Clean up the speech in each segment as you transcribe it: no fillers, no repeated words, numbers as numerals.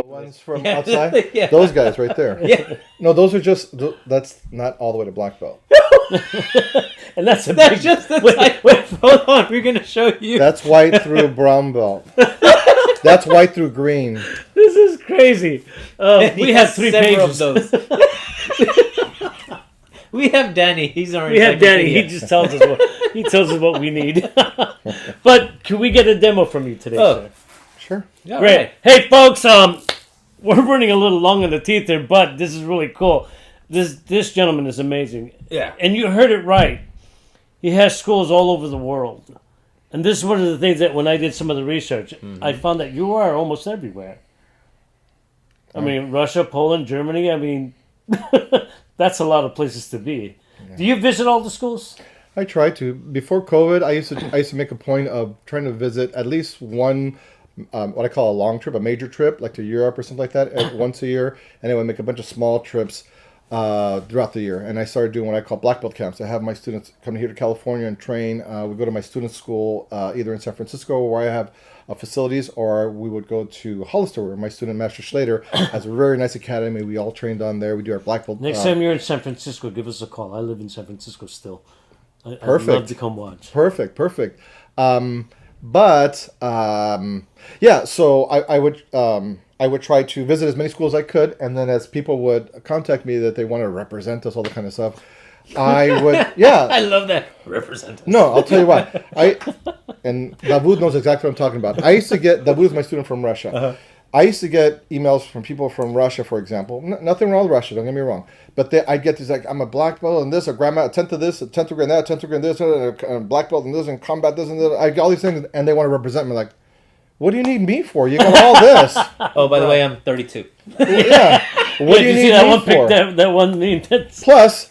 ones from outside? Yeah. Those guys right there. Yeah. No, those are just, that's not all the way to black belt. And that's just the wait, hold on. We're going to show you. That's white through brown belt. That's white through green. This is crazy. We have 3 pages of those. We have Danny. He's our We have Danny. He just tells us what we need. But can we get a demo from you today, sir? Sure. Yeah, great. Right. Hey, folks. We're running a little long in the teeth here, but this is really cool. This gentleman is amazing. Yeah. And you heard it right. He has schools all over the world. And this is one of the things that when I did some of the research, I found that you are almost everywhere. I mean, Russia, Poland, Germany. I mean, that's a lot of places to be. Yeah. Do you visit all the schools? I try to. Before COVID, I used to make a point of trying to visit at least one, what I call a long trip, a major trip, like to Europe or something like that, once a year. And I would make a bunch of small trips throughout the year. And I started doing what I call black belt camps. I have my students come here to California and train. We go to my student school either in San Francisco where I have facilities, or we would go to Hollister where my student Master Schlater has a very nice academy. We all trained on there. We do our black belt. Next time you're in San Francisco, give us a call. I live in San Francisco still. Perfect. I'd love to come watch. Perfect. So I would try to visit as many schools as I could, and then as people would contact me that they want to represent us, all that kind of stuff, I would, I love that. Represent us. No, I'll tell you what. And Davud knows exactly what I'm talking about. Davud is my student from Russia. Uh-huh. I used to get emails from people from Russia, for example. Nothing wrong with Russia, don't get me wrong. But I'd get these, like, I'm a black belt in this, a grandma, a 10th of this, a 10th degree in that, a 10th degree in this, a black belt in this, and combat this, and that. I get all these things, and they want to represent me. Like, what do you need me for? You got all this. Oh, by the way, I'm 32. Yeah. What do you need that me one for? That one meme. Plus,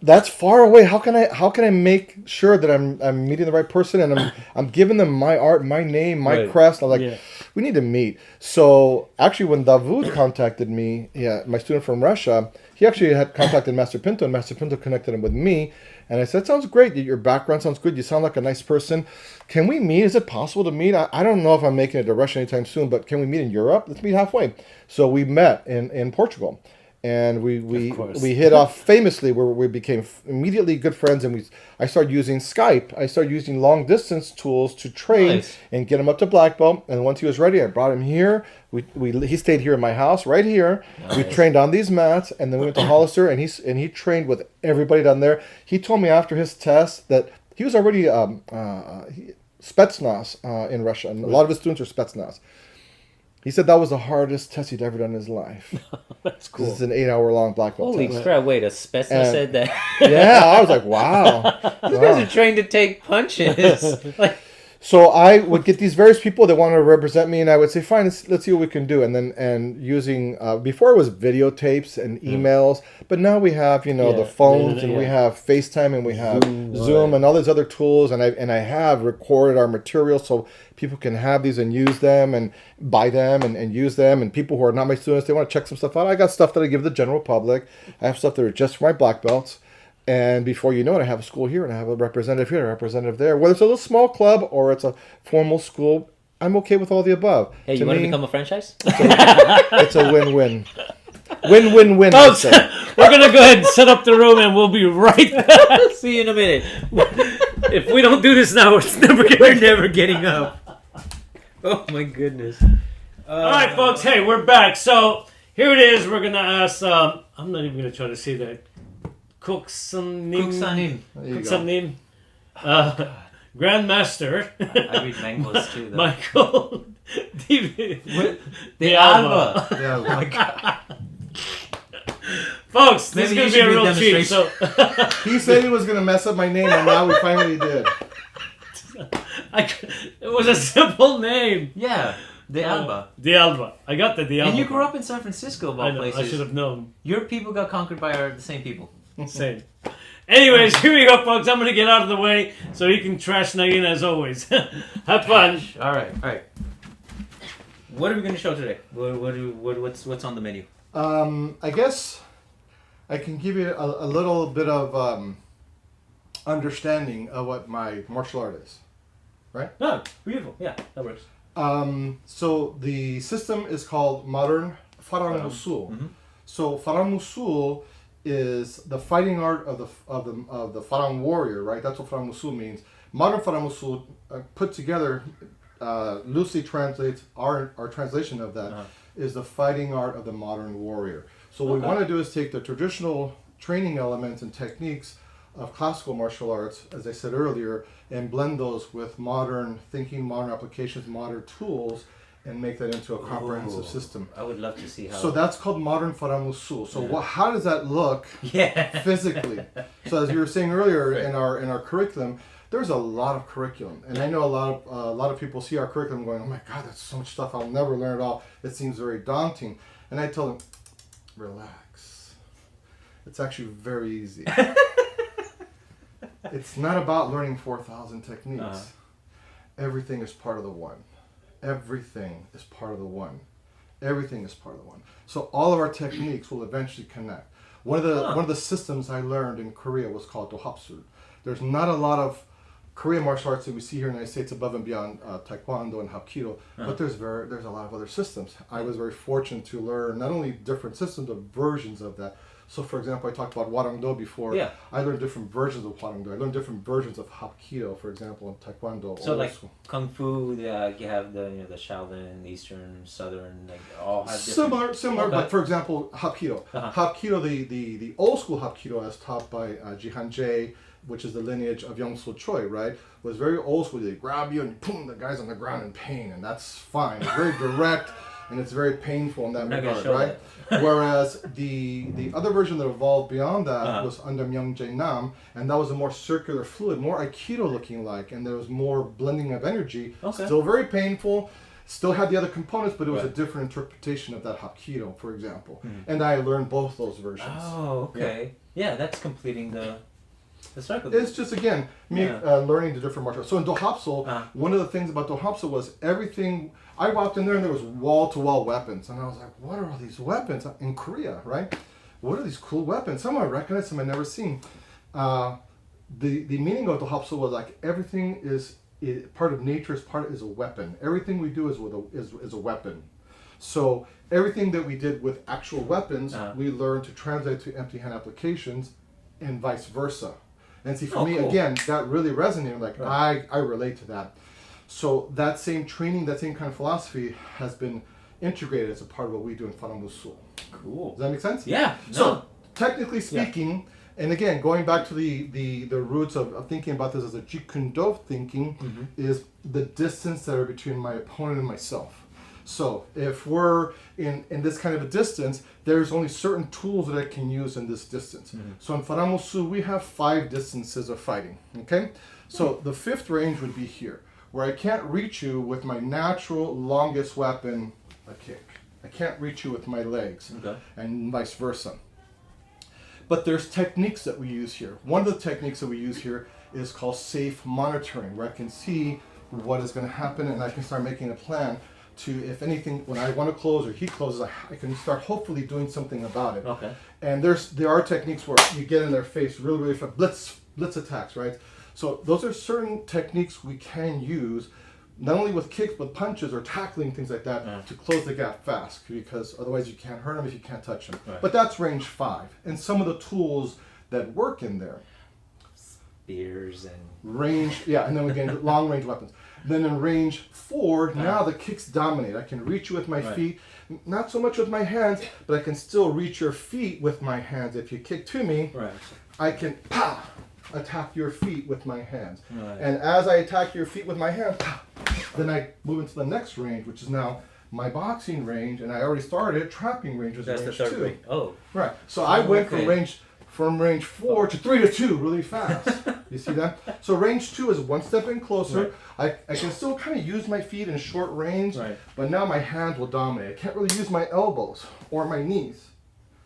that's far away. How can I make sure that I'm meeting the right person and I'm giving them my art, my name, my crest? I'm like, we need to meet. So actually, when Davud contacted me, my student from Russia, he actually had contacted Master Pinto, and Master Pinto connected him with me. And I said, sounds great. Your background sounds good. You sound like a nice person. Can we meet? Is it possible to meet? I don't know if I'm making it to Russia anytime soon, but can we meet in Europe? Let's meet halfway. So we met in Portugal. And we hit off famously, where we became immediately good friends, and I started using Skype. I started using long distance tools to train and get him up to black belt. And once he was ready, I brought him here. He stayed here in my house, right here. Nice. We trained on these mats, and then we went to Hollister, and he trained with everybody down there. He told me after his test that he was already Spetsnaz in Russia, and a lot of his students are Spetsnaz. He said that was the hardest test he'd ever done in his life. That's cool. This is an 8-hour-long black belt test. Holy crap, wait, a Spetsnaz said that? Yeah, I was like, wow. These guys are trained to take punches. So I would get these various people that want to represent me, and I would say, fine, let's see what we can do. And using, before it was videotapes and emails, but now we have, the phones, and we have FaceTime, and we have Zoom and all these other tools, and I have recorded our material so people can have these and use them and buy them and use them. And people who are not my students, they want to check some stuff out. I got stuff that I give the general public. I have stuff that are just for my black belts. And before you know it, I have a school here, and I have a representative here, a representative there. Whether it's a little small club or it's a formal school, I'm okay with all the above. Hey, you want to become a franchise? It's a win-win. Win-win-win. Folks, we're going to go ahead and set up the room, and we'll be right back. See you in a minute. If we don't do this now, we're never getting up. Oh, my goodness. All right, folks. Hey, we're back. So here it is. We're going to ask, I'm not even going to try to say that. Kuksanim. Grandmaster. I read mangoes too, though. Michael De Alba. Oh my God. Folks, this is going to be a real treat. So he said he was going to mess up my name, and now we finally did. It was a simple name. Yeah. De Alba. De Alba. I got the De Alba. And you grew up in San Francisco, of all places. I should have known. Your people got conquered by the same people. Same. Anyways, here we go, folks. I'm going to get out of the way so he can trash Nain as always. Have fun. All right. What are we going to show today? What's on the menu? I guess I can give you a little bit of understanding of what my martial art is. Right? No, beautiful. Yeah, that works. So the system is called modern Farang Musul. Mm-hmm. So Farang Musul is the fighting art of the Farang warrior, right? That's what Farang Musul means. Modern Farang Musul, put together, loosely translates our translation of that is the fighting art of the modern warrior. So what we want to do is take the traditional training elements and techniques of classical martial arts, as I said earlier, and blend those with modern thinking, modern applications, modern tools, and make that into a comprehensive system. I would love to see how. So that's called modern Faramusul. So how does that look physically? So as you were saying earlier in our curriculum, there's a lot of curriculum, and I know a lot of people see our curriculum going, oh my God, that's so much stuff, I'll never learn it all. It seems very daunting. And I tell them, relax. It's actually very easy. It's not about learning 4,000 techniques. Everything is part of the one. Everything is part of the one. Everything is part of the one. So all of our techniques will eventually connect. One of the systems I learned in Korea was called Dohapsul. There's not a lot of Korean martial arts that we see here in the United States above and beyond Taekwondo and Hapkido, but there's a lot of other systems. I was very fortunate to learn not only different systems, but versions of that. So, for example, I talked about Warangdo before. Yeah. I learned different versions of Warangdo. I learned different versions of Hapkido, for example, in Taekwondo. So, like Kung Fu, you have the the Shaolin, Eastern, Southern, like all have different... Similar. But for example, Hapkido. Hapkido, the old school Hapkido, as taught by Jihan Jae, which is the lineage of Young Soo Choi, right, was very old school. They grab you and boom, the guy's on the ground in pain, and that's fine. It's very direct. And it's very painful in that regard, right? Whereas the other version that evolved beyond that was under Myung Jae Nam, and that was a more circular fluid, more Aikido looking like, and there was more blending of energy. Still very painful, still had the other components, but it was a different interpretation of that Hapkido, for example. And I learned both those versions. Oh, okay. Yeah, that's completing the cycle. It's just, again, me learning the different martial arts. So in Dohapsul, one of the things about Dohapsul was everything... I walked in there and there was wall-to-wall weapons. And I was like, what are all these weapons? In Korea, right? What are these cool weapons? Some I recognize, some I've never seen. The meaning of Dohapsul was like everything is part of nature, is a weapon. Everything we do is a weapon. So everything that we did with actual weapons, we learned to translate to empty hand applications and vice versa. And see, for me, again, that really resonated. Like, I relate to that. So that same training, that same kind of philosophy has been integrated as a part of what we do in Farang Musul. Cool. Does that make sense? Yeah. No. So technically speaking, and again, going back to the roots of thinking about this as a Jeet Kune Do thinking, is the distance that are between my opponent and myself. So if we're in this kind of a distance, there's only certain tools that I can use in this distance. So in Farang Musul, we have 5 distances of fighting. Okay? So the 5th range would be here, where I can't reach you with my natural longest weapon, a kick. I can't reach you with my legs, and vice versa. But there's techniques that we use here. One of the techniques that we use here is called safe monitoring, where I can see what is going to happen and I can start making a plan to, if anything, when I want to close or he closes, I can start hopefully doing something about it. Okay. And there are techniques where you get in their face really, really fast, blitz attacks, right? So those are certain techniques we can use, not only with kicks, but punches or tackling, things like that, to close the gap fast, because otherwise you can't hurt them if you can't touch them. But that's range 5. And some of the tools that work in there. Spears and... Range, and then we get long range weapons. Then in range 4, now the kicks dominate. I can reach you with my feet, not so much with my hands, but I can still reach your feet with my hands. If you kick to me, I can attack your feet with my hands. And as I attack your feet with my hands, then I move into the next range, which is now my boxing range, and I already started trapping range, which is range 2. That's the 3rd range. Oh. Right. So I went from range 4 to 3 to 2 really fast. You see that? So range 2 is one step in closer. I can still kind of use my feet in short range, but now my hands will dominate. I can't really use my elbows or my knees.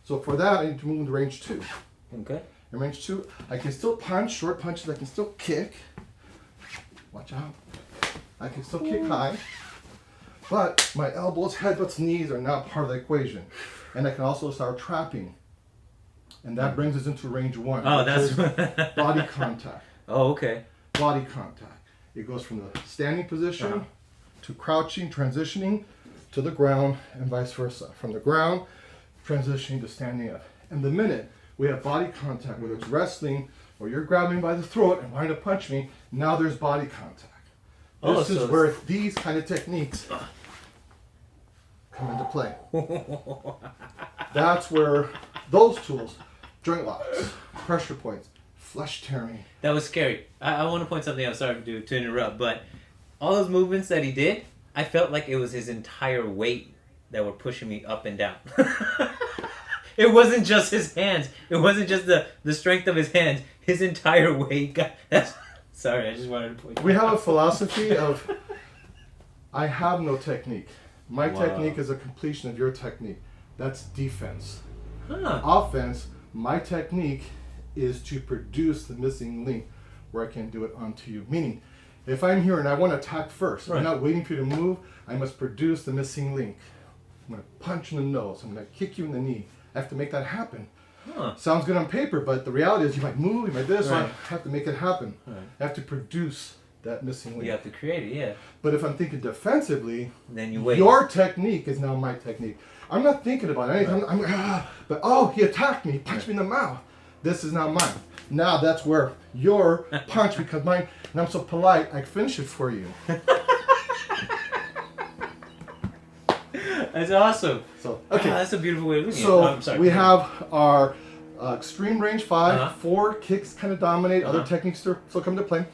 So for that, I need to move into range 2. Okay. In range 2, I can still punch, short punches. I can still kick. Watch out. I can still kick high. But my elbows, headbutts, knees are now part of the equation. And I can also start trapping. And that brings us into range 1. Oh, that's... body contact. Oh, okay. Body contact. It goes from the standing position to crouching, transitioning to the ground, and vice versa. From the ground, transitioning to standing up. And the minute we have body contact, whether it's wrestling or you're grabbing by the throat and wanting to punch me, now there's body contact. This is where these kind of techniques come into play. That's where those tools, joint locks, pressure points, flesh tearing. That was scary. I want to point something out. Sorry to interrupt, but all those movements that he did, I felt like it was his entire weight that were pushing me up and down. It wasn't just his hands. It wasn't just the strength of his hands. His entire weight got... Sorry, I just wanted to point that out. We have a philosophy of, I have no technique. My technique is a completion of your technique. That's defense. Offense, my technique is to produce the missing link where I can do it onto you. Meaning, if I'm here and I want to attack first, I'm not waiting for you to move, I must produce the missing link. I'm going to punch in the nose, I'm going to kick you in the knee. I have to make that happen. Sounds good on paper, but the reality is you might move, you might this, so I have to make it happen. I have to produce that missing link. You have to create it, yeah. But if I'm thinking defensively, then you wait. Your technique is now my technique. I'm not thinking about anything. But he attacked me, punched me in the mouth. This is now mine. Now that's where your punch becomes mine, and I'm so polite, I finish it for you. That's awesome. So okay, that's a beautiful way of looking at it. So we have our extreme range 5, 4 kicks kind of dominate. Other techniques still come into play.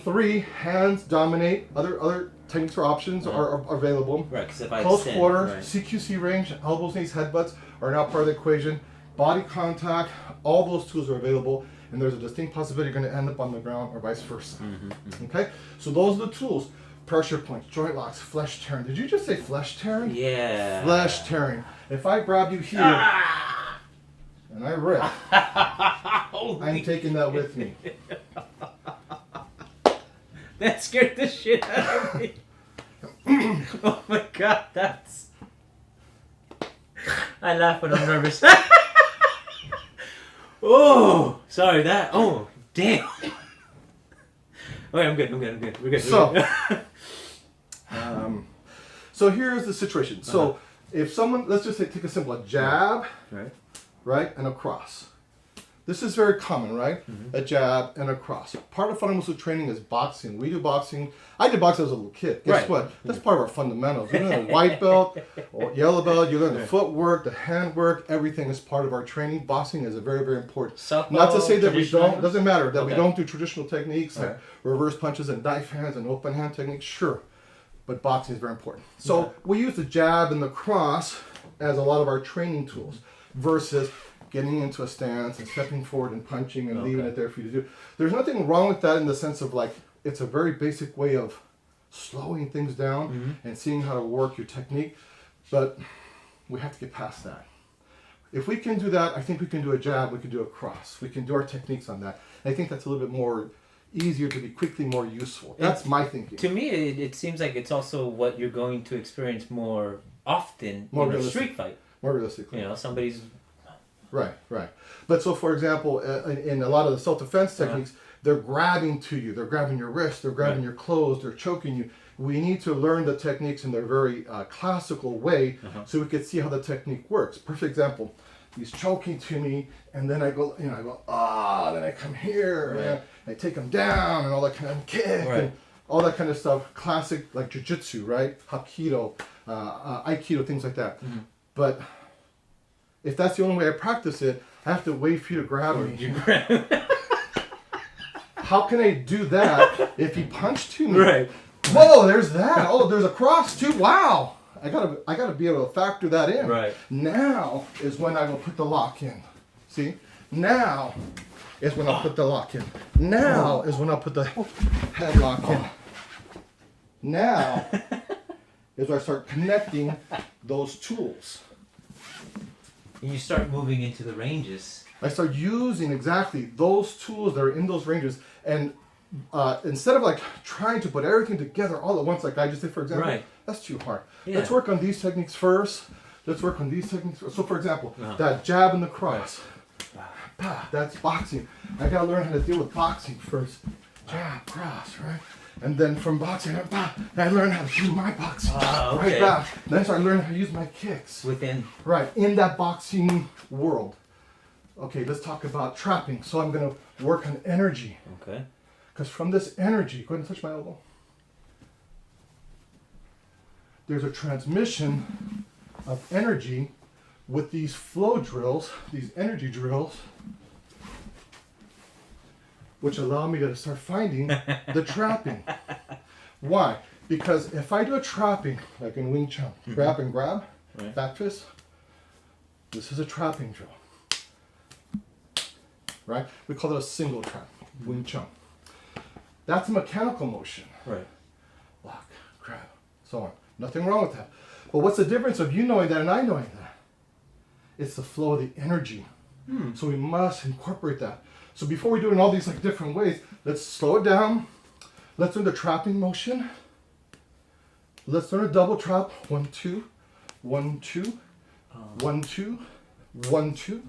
3 hands dominate. Other techniques or options are available. Right, because if I close quarter, CQC range, elbows, knees, headbutts are now part of the equation. Body contact, all those tools are available, and there's a distinct possibility you're going to end up on the ground or vice versa. Okay, so those are the tools. Pressure points, joint locks, flesh tearing. Did you just say flesh tearing? Yeah. Flesh tearing. If I grab you here and I rip, I'm taking that with me. That scared the shit out of me. Oh my god, that's... I laugh when I'm nervous. Oh, sorry, that... Oh, damn. Okay, I'm good. We're good. So here's the situation. So if someone, let's just say, take a simple jab, right, and a cross. This is very common, right? A jab and a cross. Part of fundamental training is boxing. We do boxing. I did boxing as a little kid. Guess what? That's part of our fundamentals. You learn a white belt or yellow belt. You learn the footwork, the handwork. Everything is part of our training. Boxing is a very, very important. Not to say that we don't. Doesn't matter that we don't do traditional techniques like reverse punches and knife hands and open hand techniques. Sure, but boxing is very important. So we use the jab and the cross as a lot of our training tools versus getting into a stance and stepping forward and punching and leaving it there for you to do. There's nothing wrong with that in the sense of like, it's a very basic way of slowing things down and seeing how to work your technique, but we have to get past that. If we can do that, I think we can do a jab, we can do a cross, we can do our techniques on that. I think that's a little bit more easier to be quickly more useful. That's my thinking. To me, it seems like it's also what you're going to experience more often in a street fight. More realistically. You know, somebody's... Right. But so, for example, in a lot of the self-defense techniques, they're grabbing to you. They're grabbing your wrist. They're grabbing your clothes. They're choking you. We need to learn the techniques in their very classical way so we can see how the technique works. Perfect example. He's choking to me, and then I go, then I come here, and I take him down, and all that kind of kick, and all that kind of stuff. Classic, like jiu-jitsu, right? Hapkido, Aikido, things like that. But if that's the only way I practice it, I have to wait for you to grab me. How can I do that if he punched to me? Right. Whoa, there's that. Oh, there's a cross too. Wow. I gotta be able to factor that in. Right. Now is when I will put the lock in. See? Now is when I'll put the lock in. Now is when I'll put the headlock in. Now is when I start connecting those tools. And you start moving into the ranges. I start using exactly those tools that are in those ranges, and instead of like trying to put everything together all at once, like I just did, for example, that's too hard. Yeah. Let's work on these techniques first. So, for example, that jab and the cross, that's boxing. I gotta learn how to deal with boxing first. Jab, cross, right? And then from boxing, I learned how to use my boxing. Okay. Right back. Then I learned how to use my kicks. Within. Right, in that boxing world. Okay, let's talk about trapping. So I'm going to work on energy. Okay. Because from this energy, go ahead and touch my elbow. There's a transmission of energy with these flow drills, these energy drills, which allow me to start finding the trapping. Why? Because if I do a trapping, like in Wing Chun, grab and grab, Right. back fist, this is a trapping drill. Right? We call it a single trap, Wing Chun. That's a mechanical motion. Right. Lock, grab, so on. Nothing wrong with that. But what's the difference of you knowing that and I knowing that? It's the flow of the energy. So we must incorporate that. So before we do it in all these like different ways, let's slow it down. Let's learn the trapping motion. Let's learn a double trap. 1, 2, 1, 2, 1, 2, 1, 2.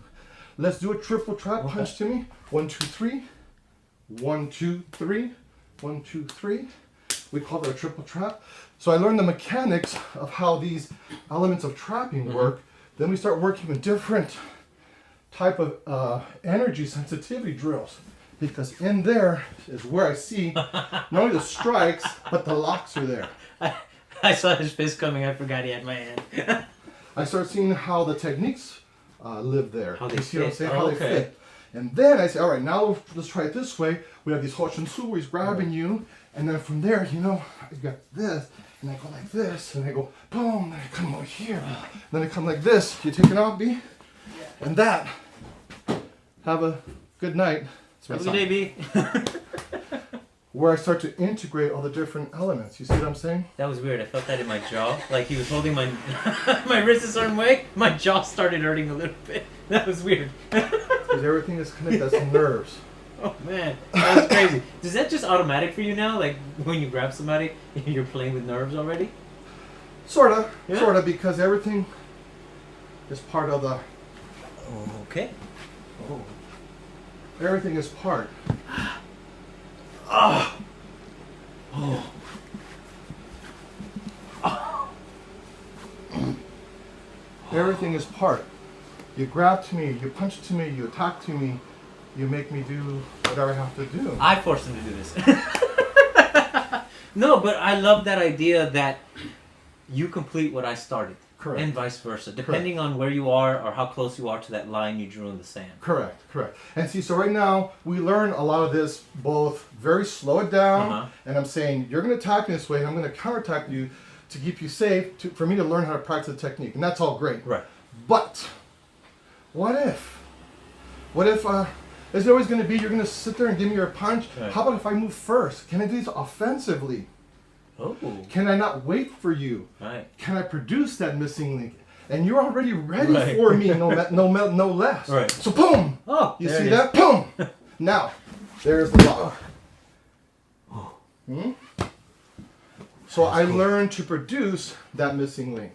Let's do a triple trap. Okay. Punch to me. 1, 2, 3. 1, 2, 3. 1, 2, 3. We call that a triple trap. So I learned the mechanics of how these elements of trapping work. Then we start working with different type of energy sensitivity drills, because in there is where I see not only the strikes but the locks are there. I saw his fist coming. I forgot he had my hand. I start seeing how the techniques live there. How they You see what I'm fit. saying? Oh, How they okay. fit. And then I say, all right, now let's try it this way. We have these Hoshin Su where he's grabbing you, and then from there, you know, I got this, and I go like this, and I go boom, and I come over here, then I come like this. You take it off, B? And that. Have a good night. Have a good day, B. Where I start to integrate all the different elements. You see what I'm saying? That was weird. I felt that in my jaw. Like he was holding my my wrist a certain way. My jaw started hurting a little bit. That was weird. Because everything is connected. That's nerves. Oh man, that was crazy. Is that just automatic for you now? Like when you grab somebody, you're playing with nerves already? Sorta. Yeah. Sorta, because everything is part of the... Okay. Oh. Everything is part. Everything is part. You grab to me, you punch to me, you attack to me, you make me do whatever I have to do. I forced him to do this. No, but I love that idea that you complete what I started. Correct. And vice versa, depending on where you are or how close you are to that line you drew in the sand. Correct, correct. And see, so right now, we learn a lot of this both very slow it down, and I'm saying, you're going to attack me this way, and I'm going to counterattack you to keep you safe, for me to learn how to practice the technique. And that's all great. Right. But, what if? What if, is it always going to be, you're going to sit there and give me your punch? Right. How about if I move first? Can I do this offensively? Oh. Can I not wait for you? Right. Can I produce that missing link? And you're already ready Right. for me, no less. Right. So boom! Oh, You there see it is. that? Boom! Now, there's the lock. So I learned to produce that missing link.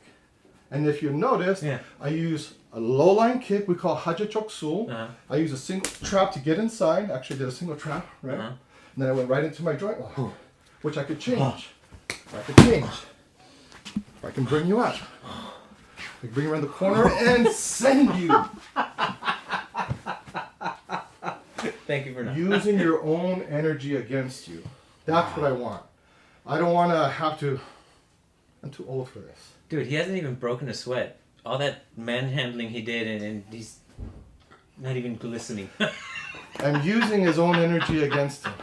And if you notice, Yeah. I use a low line kick we call Hajachoksul. I use a single trap to get inside. Actually, I did a single trap, right? And then I went right into my joint lock, which I could change. I could change. I can bring you out. I can bring you around the corner and send you. Thank you for that. Using your own energy against you. That's what I want. I don't want to have to... I'm too old for this. Dude, he hasn't even broken a sweat. All that manhandling he did, and he's not even glistening. I'm using his own energy against him.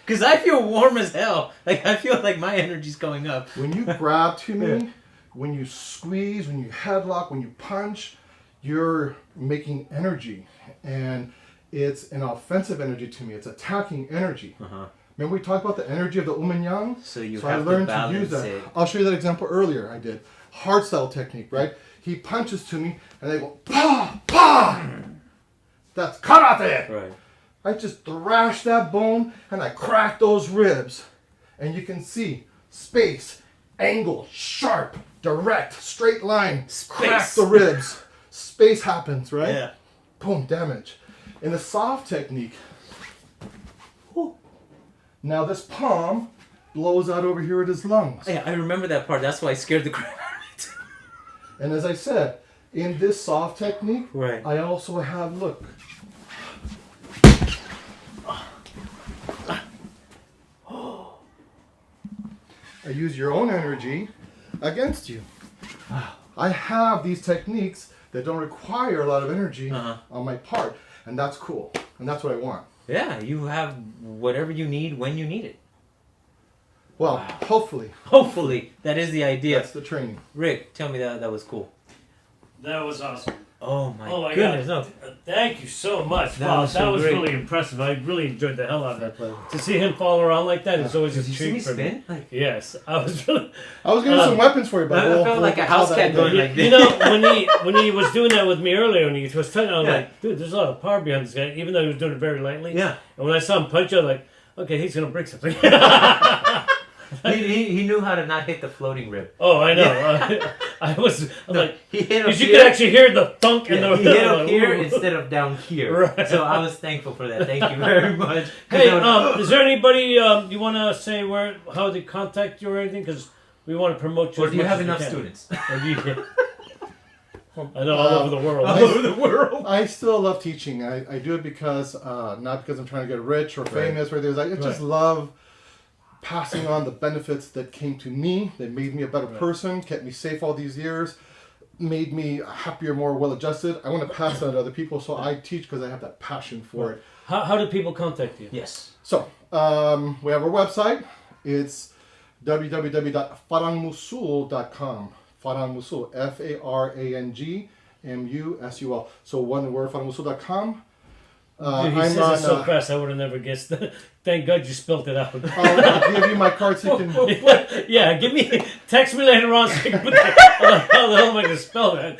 Because I feel warm as hell. Like, I feel like my energy's going up. When you grab to me, when you squeeze, when you headlock, when you punch, you're making energy. And it's an offensive energy to me. It's attacking energy. Remember we talked about the energy of the Yin Yang? So you I have learned to balance use that. it. I'll show you that example earlier I did. Hard style technique, right? He punches to me and I go, pa, pa! That's karate! Right. I just thrash that bone and I crack those ribs. And you can see space, angle, sharp, direct, straight line, crack the ribs. Space happens, right? Yeah. Boom, damage. In the soft technique, now this palm blows out over here at his lungs. Yeah, I remember that part. That's why I scared the crap out of me too. And as I said, in this soft technique, Right. I also have, look. I use your own energy against you. I have these techniques that don't require a lot of energy on my part, and that's cool, and that's what I want. Yeah, you have whatever you need when you need it. Well, hopefully. Hopefully, that is the idea. That's the training. Rick, tell me that was cool. That was awesome. Oh my goodness! God. No. Thank you so much. That Wow, was that so was great. really impressive. I really enjoyed the hell out of that. To see him fall around like that is always a Did you see me treat for me. spin? Like, Yes, I was really. I was getting some weapons for you, but I felt like a house cat going like this. You know, when he was doing that with me earlier, when he was telling me, I was like, dude, there's a lot of power behind this guy, even though he was doing it very lightly. Yeah. And when I saw him punch, I was like, okay, he's gonna break something. he knew how to not hit the floating rib. Oh, I know. I'm like, He hit up because you here. could actually hear the thunk and the. He hit up like, here ooh. instead of down here. Right. So I was thankful for that. Thank you very much. Hey, is there anybody you want to say how they contact you or anything? Because we want to promote you. Or as do you much have as we enough can. students? Or do you- I know all over the world. All over the world. I still love teaching. I do it because, not because I'm trying to get rich or famous or anything. I just love passing on the benefits that came to me, that made me a better person, kept me safe all these years, made me happier, more well-adjusted. I want to pass that on to other people, so I teach because I have that passion for it. How do people contact you? Yes. So, we have our website. It's www.farangmusul.com. Farang Musul, FARANGMUSUL. So one word, farangmusul.com. Dude, he says it so fast, I would have never guessed that. Thank God you spelled it out. I'll give you my card so you can... Yeah, text me later on so you can put how the hell am I going to spell that?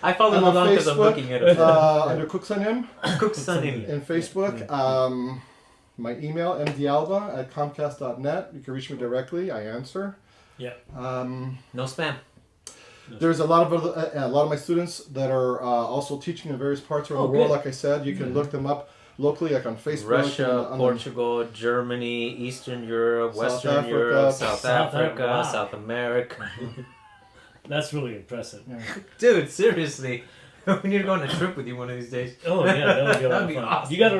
I followed along because I'm looking at it. Under Cooksanim Cooksanim. in Facebook. My email, mdalba@comcast.net. You can reach me directly. I answer. Yeah. No spam. There's a lot of my students that are also teaching in various parts around the world. Good. Like I said, you can look them up locally, like on Facebook. Russia, on Portugal, Germany, Eastern Europe, South Western Africa, Europe, South Africa, Wow. South America. That's really impressive. Yeah. Dude, seriously. We need to go on a trip with you one of these days. Oh, yeah, that would be a lot That'd of be fun. awesome. You got to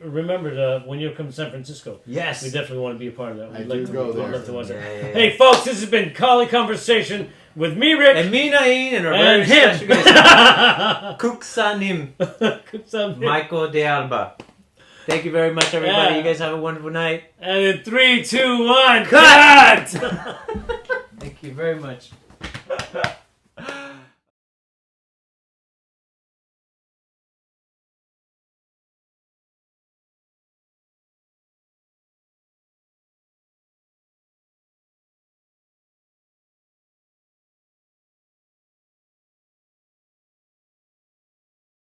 remember when you come to San Francisco. Yes. We definitely want to be a part of that. I do go there. We'd love to watch it. Yeah. Hey, folks, this has been Kali Conversation with me, Rick. And me, Nain, and our And very him. special guest, Cooksanim, Michael de Alba. Thank you very much, everybody. Yeah. You guys have a wonderful night. And in 3, 2, 1, Cut! cut! Thank you very much.